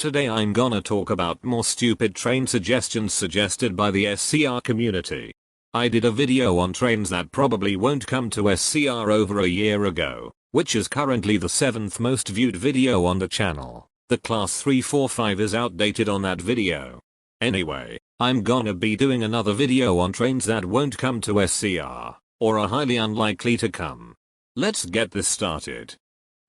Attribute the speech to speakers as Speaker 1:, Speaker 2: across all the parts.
Speaker 1: Today I'm gonna talk about more stupid train suggestions suggested by the SCR community. I did a video on trains that probably won't come to SCR over a year ago, which is currently the 7th most viewed video on the channel. The class 345 is outdated on that video. Anyway, I'm gonna be doing another video on trains that won't come to SCR, or are highly unlikely to come. Let's get this started.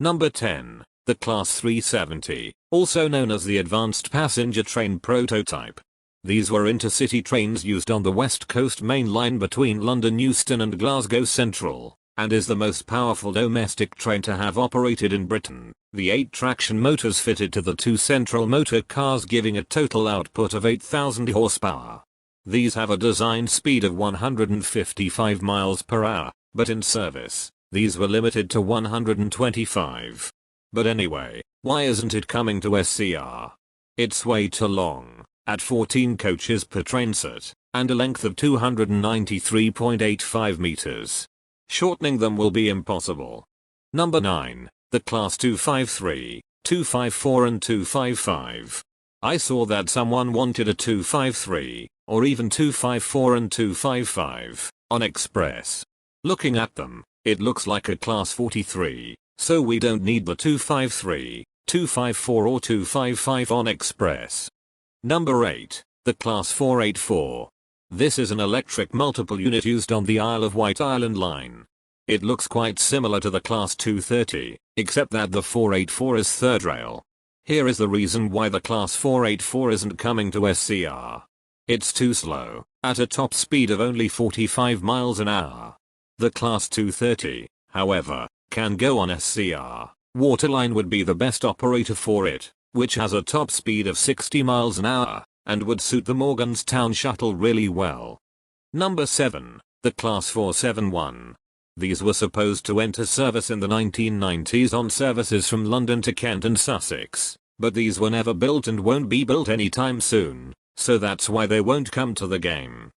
Speaker 1: Number 10. The Class 370, also known as the Advanced Passenger Train Prototype. These were intercity trains used on the West Coast Main Line between London Euston and Glasgow Central, and is the most powerful domestic train to have operated in Britain. The 8 traction motors fitted to the 2 central motor cars, giving a total output of 8,000 horsepower. These have a design speed of 155 miles per hour, but in service, these were limited to 125. But anyway, why isn't it coming to SCR? It's way too long, at 14 coaches per train set, and a length of 293.85 meters. Shortening them will be impossible. Number 9. The Class 253, 254 and 255. I saw that someone wanted a 253, or even 254 and 255, on Express. Looking at them, it looks like a Class 43, so we don't need the 253, 254 or 255 on Express. Number 8. The Class 484. This is an electric multiple unit used on the Isle of Wight Island line. It looks quite similar to the Class 230, except that the 484 is third rail. Here is the reason why the Class 484 isn't coming to SCR. It's too slow, at a top speed of only 45 miles an hour. The Class 230, however, can go on SCR. Waterline would be the best operator for it, which has a top speed of 60 miles an hour, and would suit the Morganstown shuttle really well. Number 7. The Class 471. These were supposed to enter service in the 1990s on services from London to Kent and Sussex, but these were never built and won't be built anytime soon, so that's why they won't come to the game.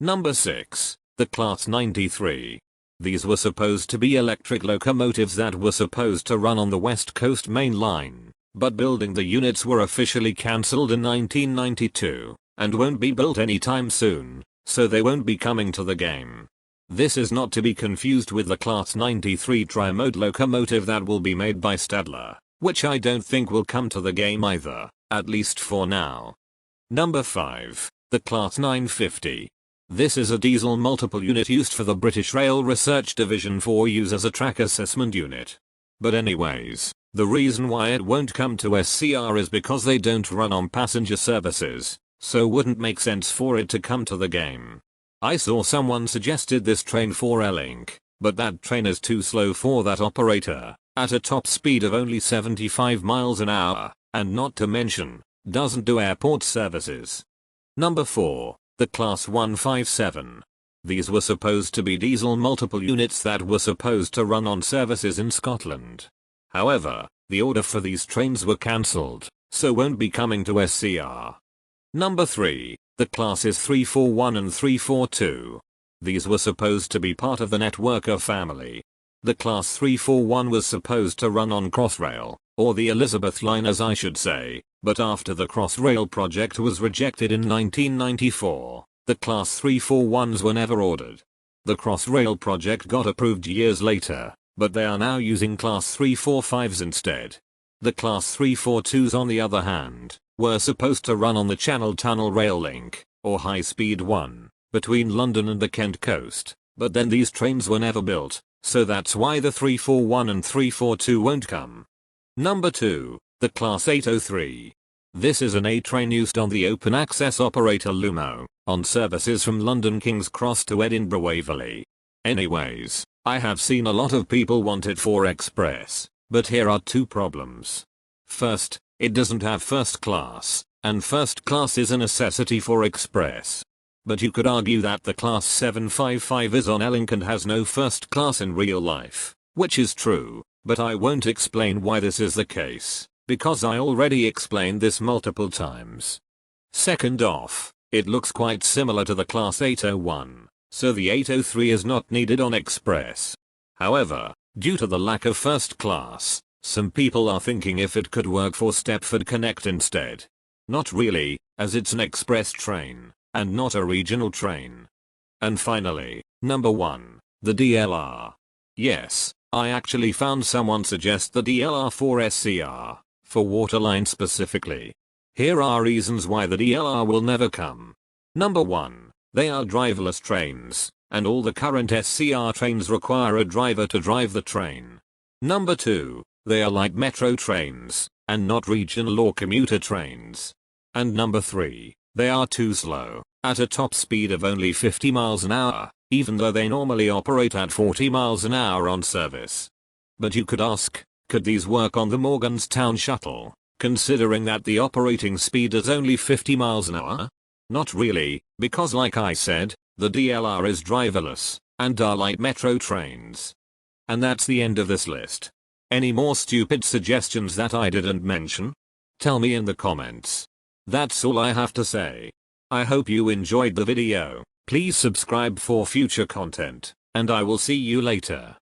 Speaker 1: Number 6. The Class 93. These were supposed to be electric locomotives that were supposed to run on the West Coast Main Line, but building the units were officially cancelled in 1992, and won't be built anytime soon, so they won't be coming to the game. This is not to be confused with the Class 93 tri-mode locomotive that will be made by Stadler, which I don't think will come to the game either, at least for now. Number 5. The Class 950. This is a diesel multiple unit used for the British Rail Research Division for use as a track assessment unit. But anyways, the reason why it won't come to SCR is because they don't run on passenger services, so wouldn't make sense for it to come to the game. I saw someone suggested this train for L-Link, but that train is too slow for that operator, at a top speed of only 75 miles an hour, and not to mention, doesn't do airport services. Number 4. The Class 157. These were supposed to be diesel multiple units that were supposed to run on services in Scotland. However, the order for these trains were cancelled, so won't be coming to SCR. Number 3. The classes 341 and 342. These were supposed to be part of the Networker family. The Class 341 was supposed to run on Crossrail, or the Elizabeth line as I should say, but after the Crossrail project was rejected in 1994, the Class 341s were never ordered. The Crossrail project got approved years later, but they are now using Class 345s instead. The Class 342s on the other hand, were supposed to run on the Channel Tunnel Rail Link, or High Speed 1, between London and the Kent coast, but then these trains were never built, so that's why the 341 and 342 won't come. Number 2. The Class 803. This is an A train used on the open access operator Lumo, on services from London King's Cross to Edinburgh Waverley. Anyways, I have seen a lot of people want it for Express, but here are 2 problems. First, it doesn't have first class, and first class is a necessity for Express. But you could argue that the Class 755 is on L-Link and has no first class in real life, which is true, but I won't explain why this is the case, because I already explained this multiple times. Second off, it looks quite similar to the Class 801, so the 803 is not needed on Express. However, due to the lack of first class, Some people are thinking if it could work for Stepford Connect instead. Not really, as it's an express train, and not a regional train. And finally, number 1, the DLR. Yes, I actually found someone suggest the DLR for SCR, for Waterline specifically. Here are reasons why the DLR will never come. Number 1, they are driverless trains, and all the current SCR trains require a driver to drive the train. Number 2, they are like metro trains, and not regional or commuter trains. And number 3, they are too slow, at a top speed of only 50 miles an hour, even though they normally operate at 40 miles an hour on service. But you could ask, could these work on the Morganstown shuttle, considering that the operating speed is only 50 miles an hour? Not really, because like I said, the DLR is driverless, and are like metro trains. And that's the end of this list. Any more stupid suggestions that I didn't mention? Tell me in the comments. That's all I have to say. I hope you enjoyed the video. Please subscribe for future content, and I will see you later.